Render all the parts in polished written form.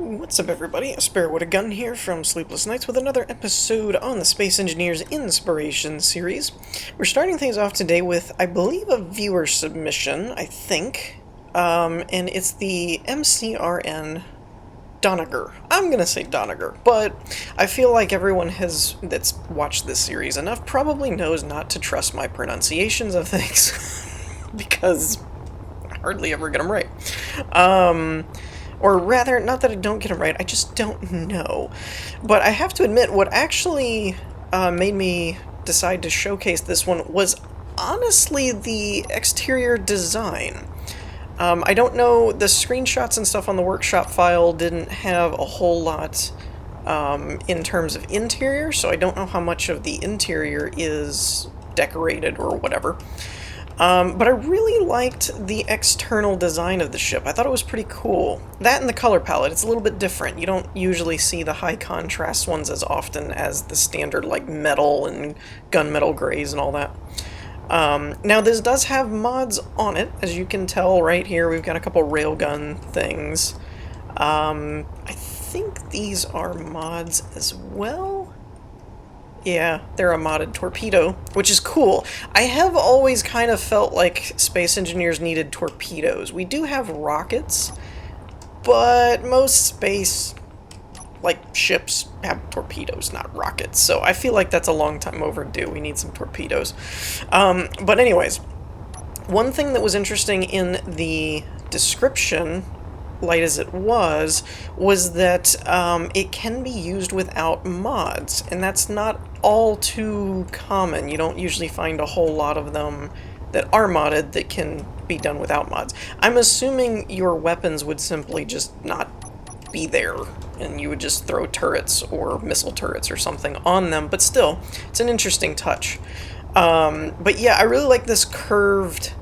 What's up, everybody? A Spare with a Gun here from Sleepless Nights with another episode on the Space Engineers Inspiration series. We're starting things off today with, I believe, a viewer submission, I think. And it's the MCRN Donnager. I'm gonna say Donnager, but I feel like everyone that's watched this series enough probably knows not to trust my pronunciations of things, because I hardly ever get them right. Or rather, not that I don't get them right, I just don't know. But I have to admit, what actually made me decide to showcase this one was honestly the exterior design. I don't know, the screenshots and stuff on the workshop file didn't have a whole lot in terms of interior, so I don't know how much of the interior is decorated or whatever. But I really liked the external design of the ship. I thought it was pretty cool. That and the color palette, it's a little bit different. You don't usually see the high contrast ones as often as the standard like metal and gunmetal grays and all that. Now this does have mods on it, as you can tell right here. We've got a couple railgun things. I think these are mods as well. Yeah, they're a modded torpedo, which is cool. I have always kind of felt like Space Engineers needed torpedoes. We do have rockets, but most space, like, ships have torpedoes, not rockets. So I feel like that's a long time overdue. We need some torpedoes. But anyways, one thing that was interesting in the description, light as it was that it can be used without mods, and that's not all too common. You don't usually find a whole lot of them that are modded that can be done without mods. I'm assuming your weapons would simply just not be there, and you would just throw turrets or missile turrets or something on them, but still, it's an interesting touch. But yeah, I really like this curved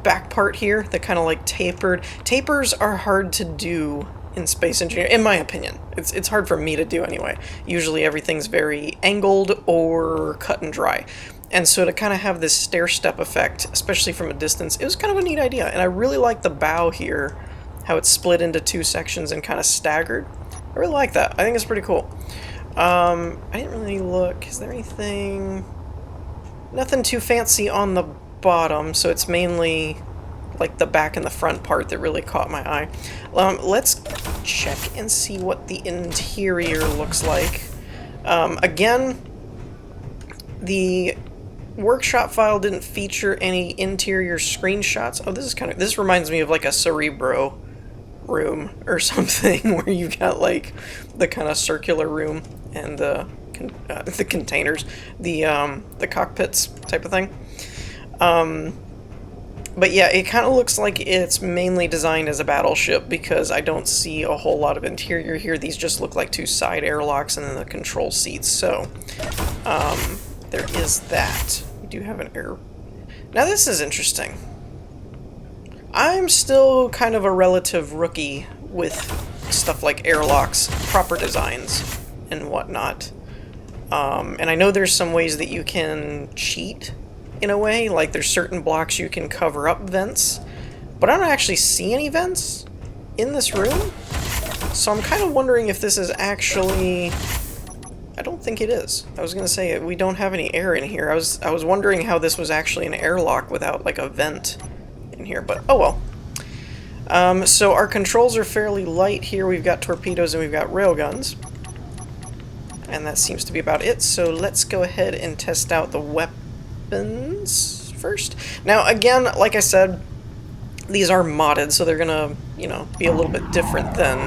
back part here, that kind of like tapered. Tapers are hard to do in Space Engineer, in my opinion. It's hard for me to do anyway. Usually everything's very angled or cut and dry. And so to kind of have this stair-step effect, especially from a distance, it was kind of a neat idea. And I really like the bow here, how it's split into two sections and kind of staggered. I really like that. I think it's pretty cool. I didn't really look. Is there anything? Nothing too fancy on the bottom, so it's mainly like the back and the front part that really caught my eye. Let's check and see what the interior looks like. Again, the workshop file didn't feature any interior screenshots. Oh, this reminds me of like a Cerebro room or something, where you got like the kind of circular room and the containers, the cockpits type of thing. But yeah, it kind of looks like it's mainly designed as a battleship, because I don't see a whole lot of interior here. These just look like two side airlocks and then the control seats. So, there is that. We do have an air. Now this is interesting. I'm still kind of a relative rookie with stuff like airlocks, proper designs, and whatnot. And I know there's some ways that you can cheat in a way, like there's certain blocks you can cover up vents, but I don't actually see any vents in this room, so I'm kind of wondering if this is actually... I don't think it is. I was gonna say, we don't have any air in here. I was wondering how this was actually an airlock without like a vent in here, but oh well. So our controls are fairly light here. We've got torpedoes and we've got railguns, and that seems to be about it. So let's go ahead and test out the weapons first. Now again, like I said, these are modded, so they're gonna, you know, be a little bit different than...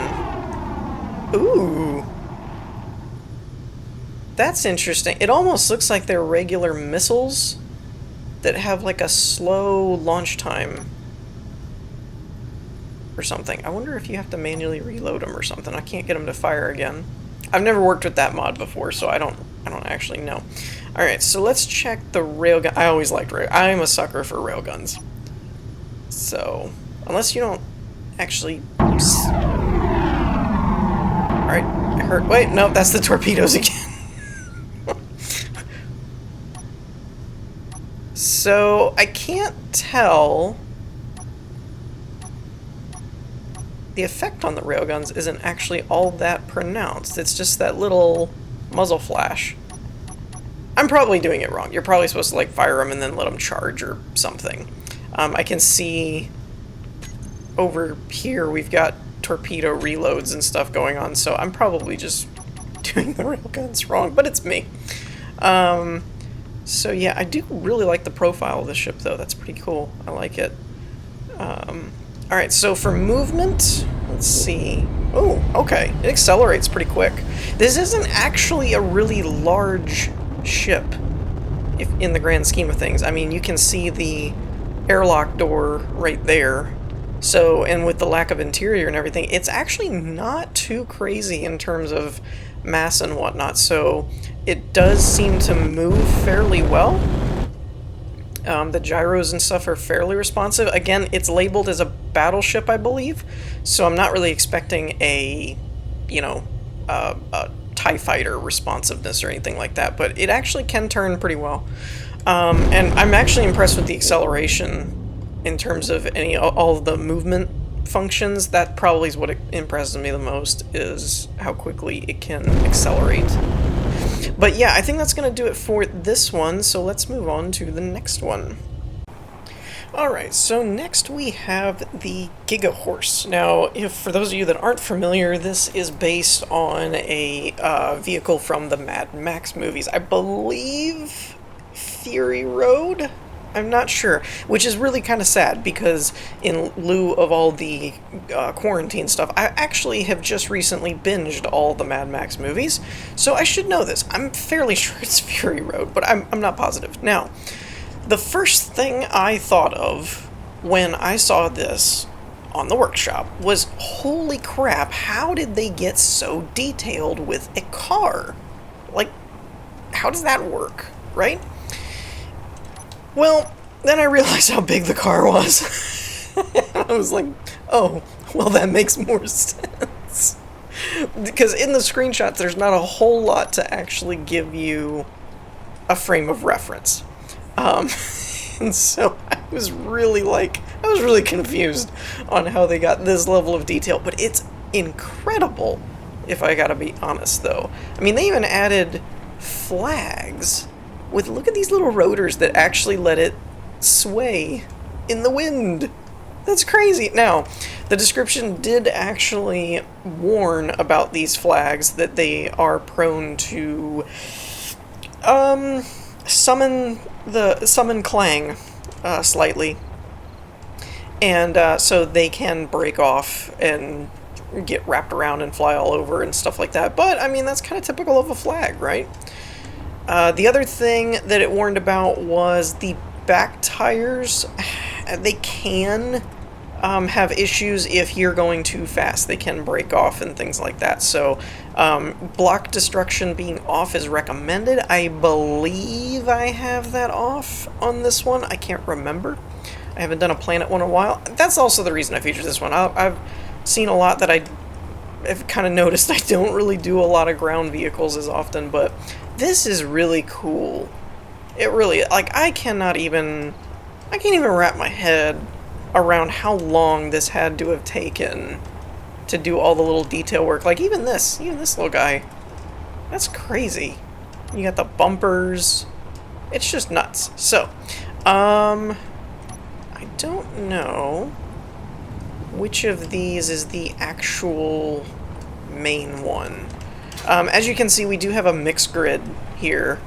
Ooh! That's interesting. It almost looks like they're regular missiles that have like a slow launch time or something. I wonder if you have to manually reload them or something. I can't get them to fire again. I've never worked with that mod before, so I don't actually know. Alright, so let's check the railgun. I always liked rail. I'm a sucker for railguns. So, unless you don't actually... Alright, I heard... Wait, no, that's the torpedoes again. So, So I can't tell. the effect on the railguns isn't actually all that pronounced. It's just that little muzzle flash. I'm probably doing it wrong. You're probably supposed to like fire them and then let them charge or something. I can see over here we've got torpedo reloads and stuff going on, so I'm probably just doing the railguns wrong, but it's me. So yeah, I do really like the profile of the ship though. That's pretty cool. I like it. Alright, so for movement, let's see. Oh, okay. It accelerates pretty quick. This isn't actually a really large ship, if in the grand scheme of things. I mean, you can see the airlock door right there. So, and with the lack of interior and everything, it's actually not too crazy in terms of mass and whatnot. So, it does seem to move fairly well. The gyros and stuff are fairly responsive. Again, it's labeled as a battleship, I believe, so I'm not really expecting a, you know, a TIE fighter responsiveness or anything like that, but it actually can turn pretty well. And I'm actually impressed with the acceleration in terms of all of the movement functions. That probably is what impresses me the most, is how quickly it can accelerate. But yeah, I think that's going to do it for this one, so let's move on to the next one. Alright, so next we have the GIGAHORSE. Now, for those of you that aren't familiar, this is based on a vehicle from the Mad Max movies. I believe Fury Road? I'm not sure, which is really kind of sad because in lieu of all the quarantine stuff, I actually have just recently binged all the Mad Max movies, so I should know this. I'm fairly sure it's Fury Road, but I'm not positive. Now, the first thing I thought of when I saw this on the workshop was, holy crap, how did they get so detailed with a car? Like, how does that work, right? Well, then I realized how big the car was. I was like, oh, well, that makes more sense. Because in the screenshots, there's not a whole lot to actually give you a frame of reference. And so I was really confused on how they got this level of detail, but it's incredible, if I gotta be honest, though. I mean, they even added flags with, look at these little rotors that actually let it sway in the wind. That's crazy. Now, the description did actually warn about these flags, that they are prone to summon clang slightly, and so they can break off and get wrapped around and fly all over and stuff like that. But I mean, that's kind of typical of a flag, right? The other thing that it warned about was the back tires. They can have issues if you're going too fast. They can break off and things like that. So block destruction being off is recommended. I believe I have that off on this one. I can't remember. I haven't done a Planet one in a while. That's also the reason I featured this one. I've seen a lot that I've kind of noticed I don't really do a lot of ground vehicles as often, but this is really cool. It really, like, I can't even wrap my head around how long this had to have taken to do all the little detail work. Like, even this little guy, that's crazy. You got the bumpers. It's just nuts. So, I don't know which of these is the actual main one. As you can see, we do have a mixed grid here,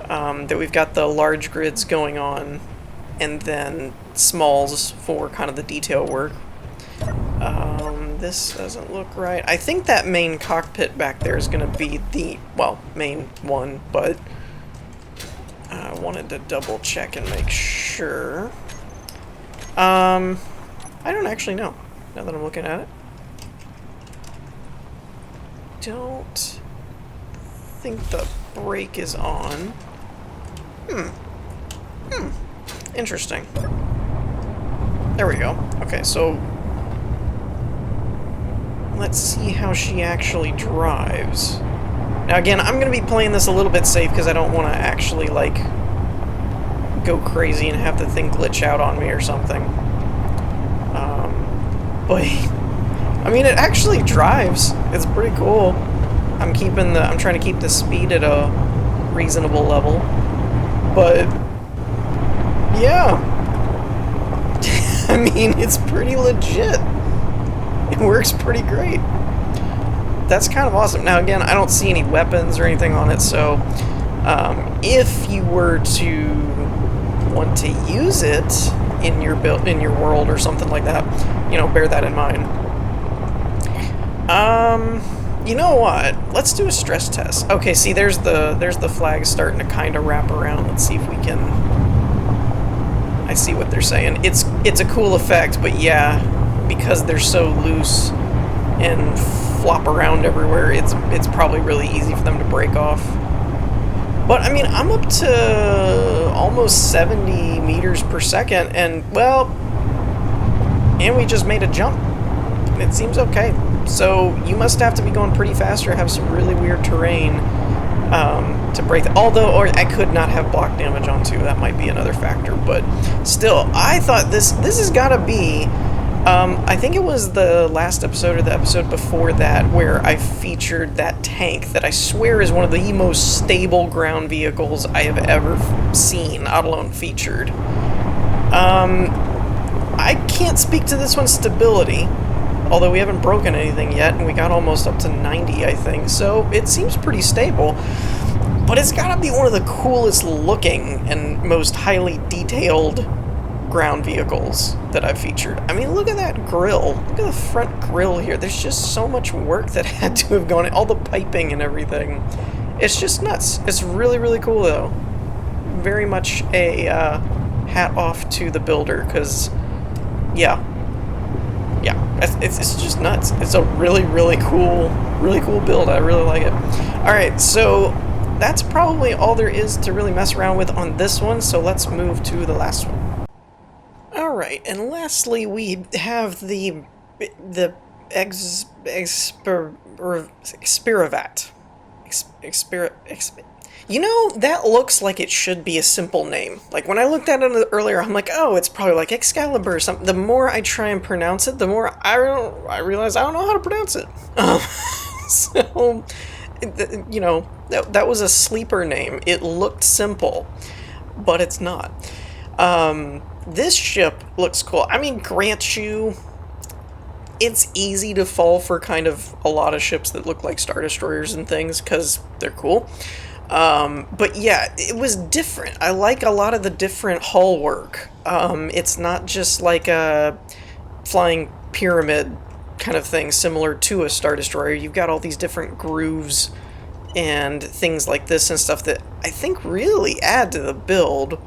that we've got the large grids going on, and then smalls for kind of the detail work. This doesn't look right. I think that main cockpit back there is going to be the, well, main one, but I wanted to double check and make sure. I don't actually know, now that I'm looking at it. Don't think the brake is on. Interesting. There we go. Okay, so let's see how she actually drives. Now again, I'm going to be playing this a little bit safe because I don't want to actually, like, go crazy and have the thing glitch out on me or something. But I mean, it actually drives. It's pretty cool. I'm trying to keep the speed at a reasonable level. But yeah. I mean, it's pretty legit. It works pretty great. That's kind of awesome. Now again, I don't see any weapons or anything on it, so if you were to want to use it in your world or something like that, you know, bear that in mind. You know what? Let's do a stress test. Okay, see, there's the flag starting to kind of wrap around. Let's see if we can. I see what they're saying. It's a cool effect, but yeah, because they're so loose and flop around everywhere, it's probably really easy for them to break off. But I mean, I'm up to almost 70 meters per second, and well, and we just made a jump. It seems okay. So you must have to be going pretty fast or have some really weird terrain to break that. Although, or I could not have block damage on too. That might be another factor. But still, I thought this has got to be. I think it was the last episode or the episode before that where I featured that tank that I swear is one of the most stable ground vehicles I have ever seen, let alone featured. I can't speak to this one's stability, although we haven't broken anything yet, and we got almost up to 90, I think, so it seems pretty stable. But it's gotta be one of the coolest looking and most highly detailed ground vehicles that I've featured. I mean, look at that grille. Look at the front grille here. There's just so much work that had to have gone in. All the piping and everything. It's just nuts. It's really, really cool, though. Very much a hat off to the builder, because, yeah, it's just nuts. It's a really, really cool build. I really like it. Alright, so that's probably all there is to really mess around with on this one, so let's move to the last one. Alright, and lastly we have the Exspiravit. You know, that looks like it should be a simple name. Like, when I looked at it earlier, I'm like, oh, it's probably like Excalibur or something. The more I try and pronounce it, the more I realize I don't know how to pronounce it. So, you know, that was a sleeper name. It looked simple, but it's not. This ship looks cool. I mean, grant you, it's easy to fall for kind of a lot of ships that look like Star Destroyers and things, because they're cool. But yeah, it was different. I like a lot of the different hull work. It's not just like a flying pyramid kind of thing similar to a Star Destroyer. You've got all these different grooves and things like this and stuff that I think really add to the build.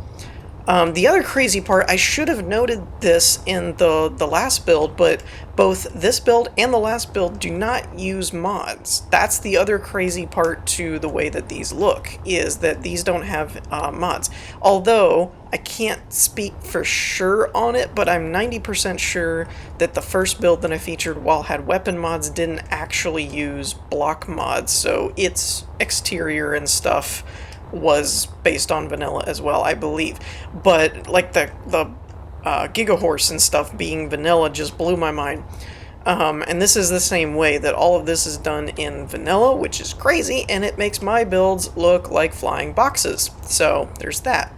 The other crazy part, I should have noted this in the last build, but both this build and the last build do not use mods. That's the other crazy part to the way that these look, is that these don't have mods. Although, I can't speak for sure on it, but I'm 90% sure that the first build that I featured, while had weapon mods, didn't actually use block mods, so its exterior and stuff was based on vanilla as well, I believe. But like the GIGAHORSE and stuff being vanilla just blew my mind. And this is the same way, that all of this is done in vanilla, which is crazy, and it makes my builds look like flying boxes. So there's that.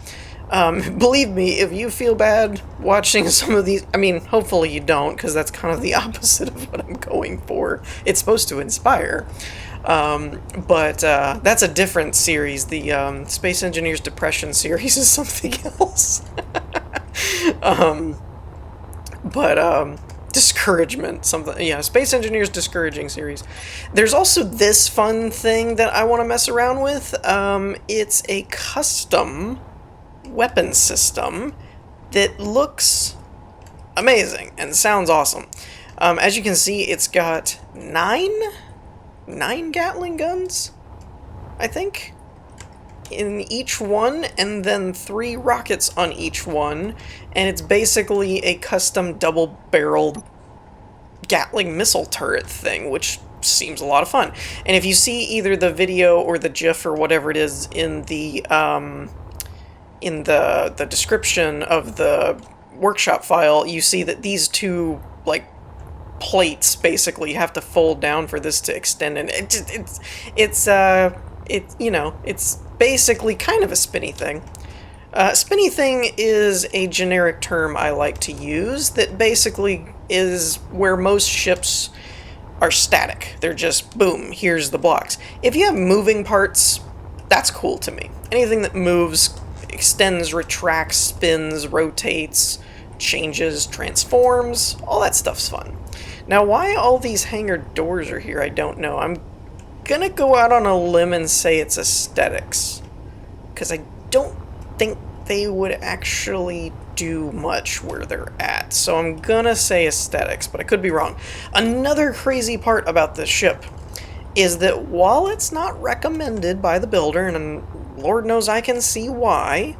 Believe me, if you feel bad watching some of these, I mean, hopefully you don't, because that's kind of the opposite of what I'm going for. It's supposed to inspire. But that's a different series. The Space Engineers Depression series is something else. Discouragement, something, yeah, Space Engineers Discouraging series. There's also this fun thing that I want to mess around with. It's a custom weapon system that looks amazing and sounds awesome. As you can see, it's got nine Gatling guns, I think, in each one, and then 3 rockets on each one, and it's basically a custom double-barreled Gatling missile turret thing, which seems a lot of fun. And if you see either the video or the GIF or whatever it is in the description of the workshop file, you see that these two, like, plates basically have to fold down for this to extend, and it's basically kind of a spinny thing. Spinny thing is a generic term I like to use that basically is where most ships are static. They're just, boom, here's the blocks. If you have moving parts, that's cool to me. Anything that moves, extends, retracts, spins, rotates, changes, transforms, all that stuff's fun. Now, why all these hangar doors are here, I don't know. I'm gonna go out on a limb and say it's aesthetics, because I don't think they would actually do much where they're at. So I'm gonna say aesthetics, but I could be wrong. Another crazy part about this ship is that while it's not recommended by the builder, and Lord knows I can see why,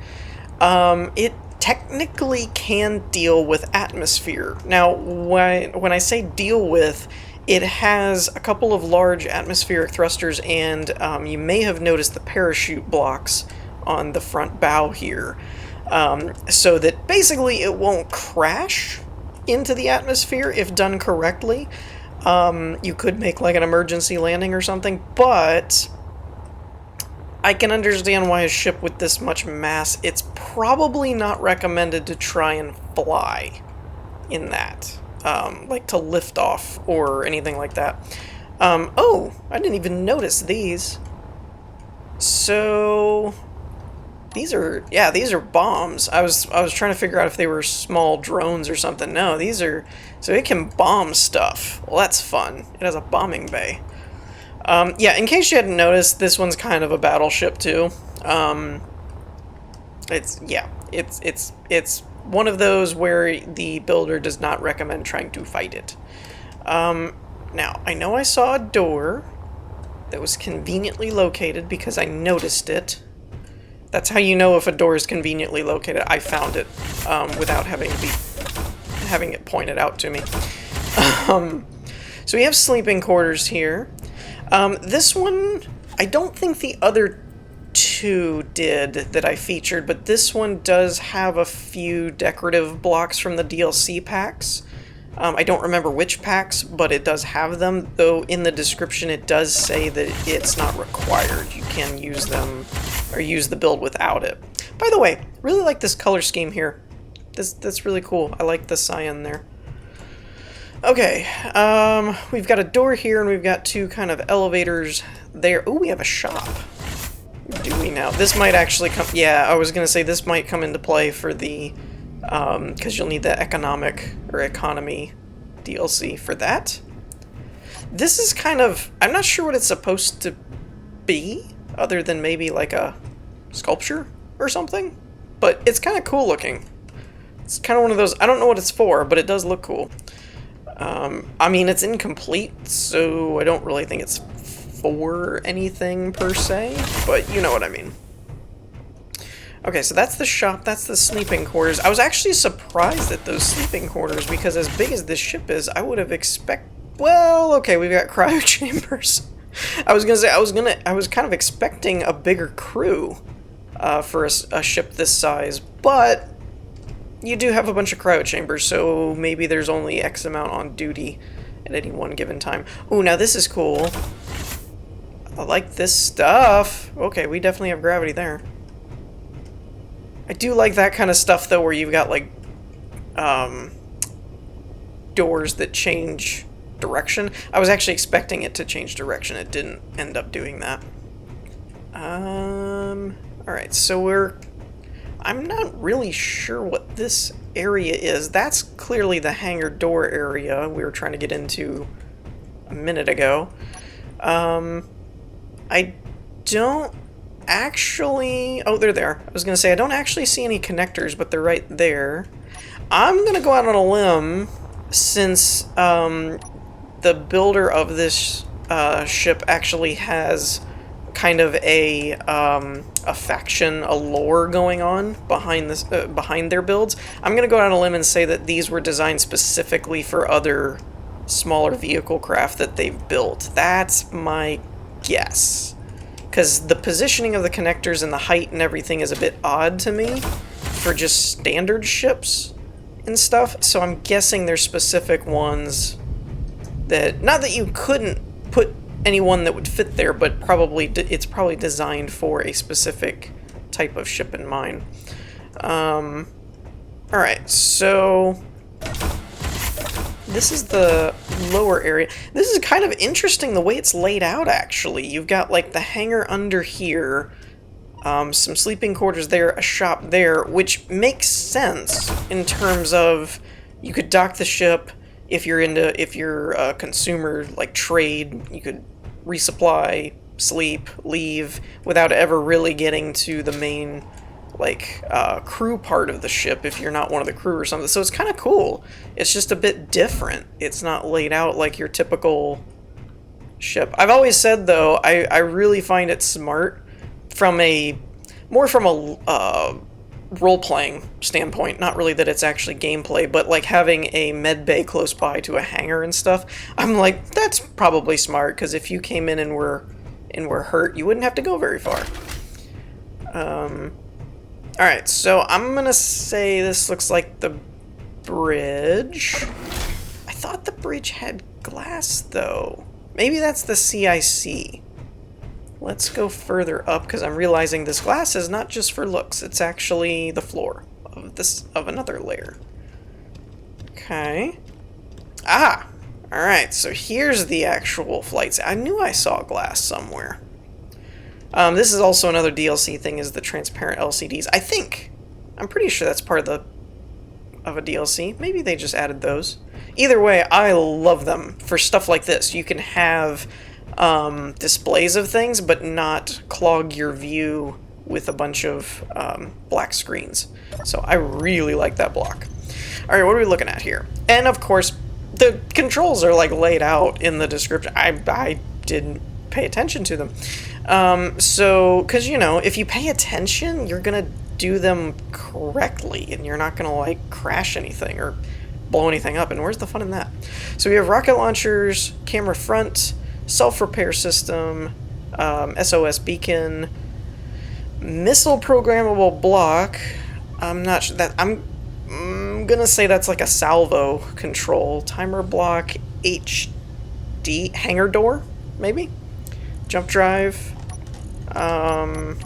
it technically can deal with atmosphere. Now, when I say deal with, it has a couple of large atmospheric thrusters, and you may have noticed the parachute blocks on the front bow here, so that basically it won't crash into the atmosphere if done correctly. You could make like an emergency landing or something, but I can understand why a ship with this much mass, it's probably not recommended to try and fly in that, like to lift off or anything like that. Oh, I didn't even notice these. So these are bombs. I was trying to figure out if they were small drones or something. No, these are, so it can bomb stuff. Well, that's fun. It has a bombing bay. Yeah, in case you hadn't noticed, this one's kind of a battleship too. It's one of those where the builder does not recommend trying to fight it. Now, I know I saw a door that was conveniently located because I noticed it. That's how you know if a door is conveniently located. I found it without having it pointed out to me. So we have sleeping quarters here. This one, I don't think the other two did that I featured, but this one does have a few decorative blocks from the DLC packs. I don't remember which packs, but it does have them, though in the description it does say that it's not required. You can use them, or use the build without it. By the way, really like this color scheme here. That's really cool. I like the cyan there. Okay, we've got a door here, and we've got two kind of elevators there. Oh, we have a shop. Do we now? This might actually come... Yeah, I was going to say this might come into play for the... because you'll need the economy DLC for that. This is kind of... I'm not sure what it's supposed to be, other than maybe like a sculpture or something. But it's kind of cool looking. It's kind of one of those... I don't know what it's for, but it does look cool. I mean, it's incomplete, so I don't really think it's for anything per se, but you know what I mean. Okay, so that's the shop, that's the sleeping quarters. I was actually surprised at those sleeping quarters, because as big as this ship is, I would have well, okay, we've got cryo chambers. I was kind of expecting a bigger crew for a ship this size, but you do have a bunch of cryo chambers, so maybe there's only X amount on duty at any one given time. Ooh, now this is cool. I like this stuff. Okay, we definitely have gravity there. I do like that kind of stuff, though, where you've got, like, doors that change direction. I was actually expecting it to change direction. It didn't end up doing that. Alright, so I'm not really sure what this area is. That's clearly the hangar door area we were trying to get into a minute ago. I don't actually... Oh, they're there. I was going to say, I don't actually see any connectors, but they're right there. I'm going to go out on a limb, since the builder of this ship actually has kind of a faction, a lore going on behind this, behind their builds. I'm going to go out on a limb and say that these were designed specifically for other smaller vehicle craft that they've built. That's my guess. Because the positioning of the connectors and the height and everything is a bit odd to me for just standard ships and stuff, so I'm guessing there's specific ones that, not that you couldn't put anyone that would fit there, but probably it's probably designed for a specific type of ship in mind. Alright, so this is the lower area. This is kind of interesting the way it's laid out, actually. You've got, like, the hangar under here, some sleeping quarters there, a shop there, which makes sense in terms of you could dock the ship if you're a consumer, like trade, you could resupply, sleep, leave, without ever really getting to the main, like, crew part of the ship if you're not one of the crew or something. So it's kind of cool. It's just a bit different. It's not laid out like your typical ship. I've always said, though, I really find it smart from a role-playing standpoint. Not really that it's actually gameplay, but like having a med bay close by to a hangar and stuff. I'm like, that's probably smart, because if you came in and were hurt, you wouldn't have to go very far. Alright, so I'm gonna say this looks like the bridge. I thought the bridge had glass, though. Maybe that's the CIC. Let's go further up, because I'm realizing this glass is not just for looks. It's actually the floor of another layer. Okay. Ah! Alright, so here's the actual flights. I knew I saw glass somewhere. This is also another DLC thing, is the transparent LCDs. I think. I'm pretty sure that's part of a DLC. Maybe they just added those. Either way, I love them for stuff like this. You can have displays of things, but not clog your view with a bunch of black screens. So I really like that block. Alright, what are we looking at here? And of course, the controls are like laid out in the description. I didn't pay attention to them. So, because, you know, if you pay attention, you're gonna do them correctly, and you're not gonna, like, crash anything or blow anything up, and where's the fun in that? So we have rocket launchers, camera front, self-repair system, SOS beacon, missile programmable block. I'm not sure that, I'm gonna say that's like a salvo control. Timer block, HD, hangar door, maybe? Jump drive. I'm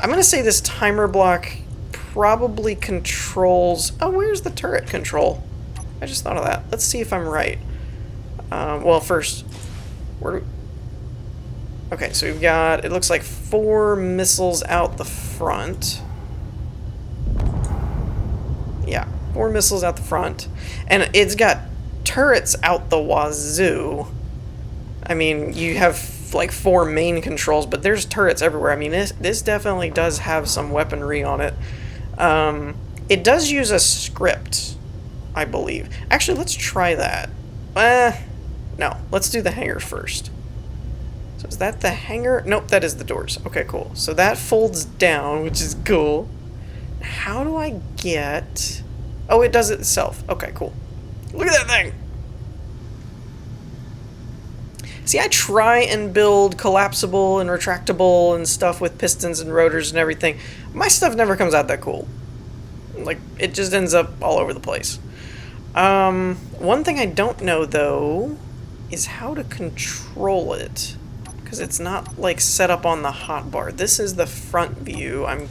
gonna say this timer block probably controls... Oh, where's the turret control? I just thought of that. Let's see if I'm right. Well, first, okay, so we've got, it looks like 4 missiles out the front. Yeah, 4 missiles out the front. And it's got turrets out the wazoo. I mean, you have like 4 main controls, but there's turrets everywhere. I mean, this definitely does have some weaponry on it. It does use a script, I believe. Actually, let's try that. No, let's do the hangar first. So is that the hangar? Nope, that is the doors. Okay, cool. So that folds down, which is cool. How do I get... Oh, it does it itself. Okay, cool. Look at that thing! See, I try and build collapsible and retractable and stuff with pistons and rotors and everything. My stuff never comes out that cool. Like, it just ends up all over the place. One thing I don't know, though, is how to control it. Because it's not, like, set up on the hotbar. This is the front view. I'm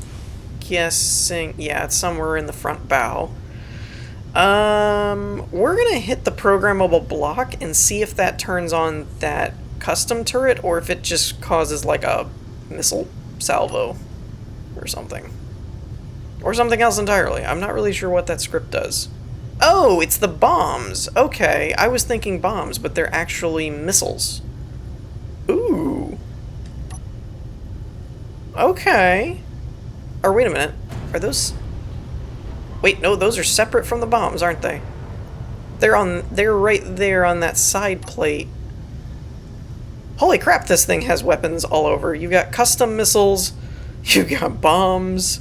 guessing... Yeah, it's somewhere in the front bow. We're gonna hit the programmable block and see if that turns on that custom turret, or if it just causes like a missile salvo or something. Or something else entirely. I'm not really sure what that script does. Oh, it's the bombs! Okay, I was thinking bombs, but they're actually missiles. Ooh. Okay. Or wait a minute. Are those... Wait, no, those are separate from the bombs, aren't they? They're right there on that side plate. Holy crap, this thing has weapons all over. You got custom missiles, you got bombs,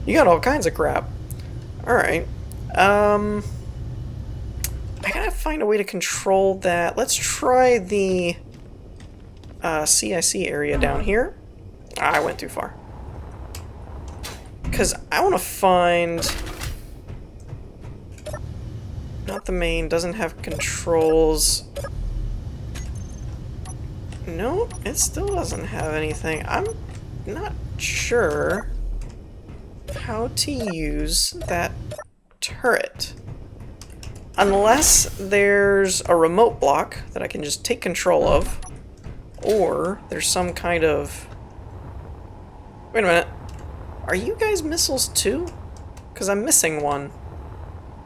you got all kinds of crap. Alright. I gotta find a way to control that. Let's try the CIC area down here. I went too far. Because I want to find... not the main, doesn't have controls. No, it still doesn't have anything. I'm not sure how to use that turret. Unless there's a remote block that I can just take control of, or there's some kind of... Wait a minute. Are you guys missiles too? Because I'm missing one.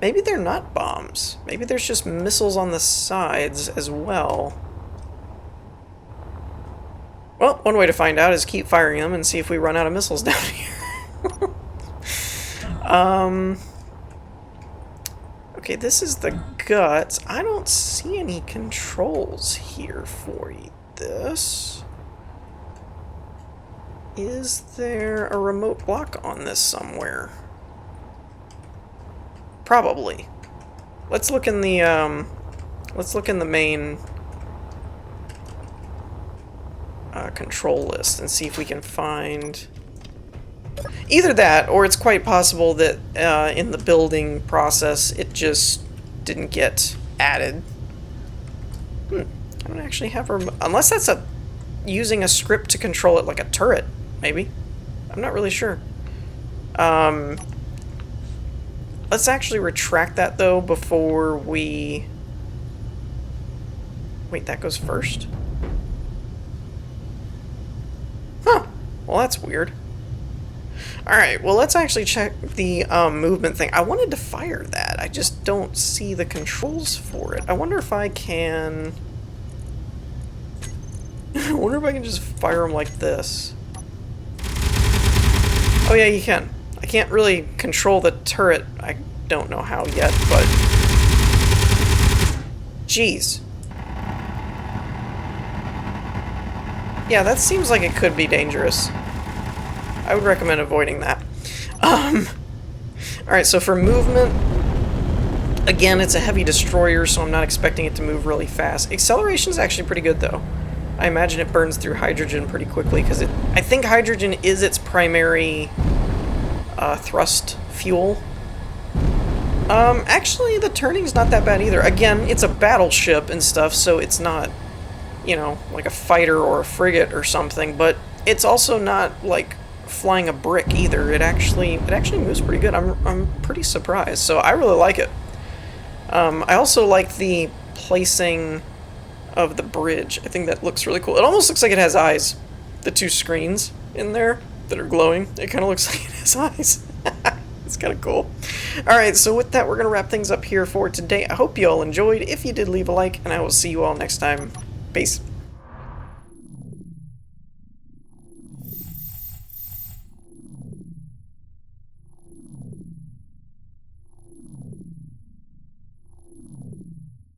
Maybe they're not bombs. Maybe there's just missiles on the sides as well. Well, one way to find out is keep firing them and see if we run out of missiles down here. Okay, this is the guts. I don't see any controls here for this. Is there a remote block on this somewhere? Probably. Let's look in the main control list and see if we can find either that, or it's quite possible that in the building process it just didn't get added. I don't actually have a unless that's using a script to control it like a turret, maybe. I'm not really sure. Let's actually retract that though before we... Wait, that goes first? Huh. Well, that's weird. Alright, well let's actually check the movement thing. I wanted to fire that. I just don't see the controls for it. I wonder if I can... I wonder if I can just fire them like this. Oh yeah, you can. I can't really control the turret. I don't know how yet, but... Jeez. Yeah, that seems like it could be dangerous. I would recommend avoiding that. Alright, so for movement, again, it's a heavy destroyer, so I'm not expecting it to move really fast. Acceleration is actually pretty good, though. I imagine it burns through hydrogen pretty quickly, because I think hydrogen is its primary thrust fuel. Actually, the turning's not that bad either. Again, it's a battleship and stuff, so it's not, you know, like a fighter or a frigate or something, but it's also not, like, flying a brick either. It actually moves pretty good. I'm pretty surprised, so I really like it. I also like the placing of the bridge. I think that looks really cool. It almost looks like it has eyes. The two screens in there that are glowing. It kind of looks like it has eyes. It's kind of cool. Alright, so with that, we're going to wrap things up here for today. I hope you all enjoyed. If you did, leave a like, and I will see you all next time. Peace.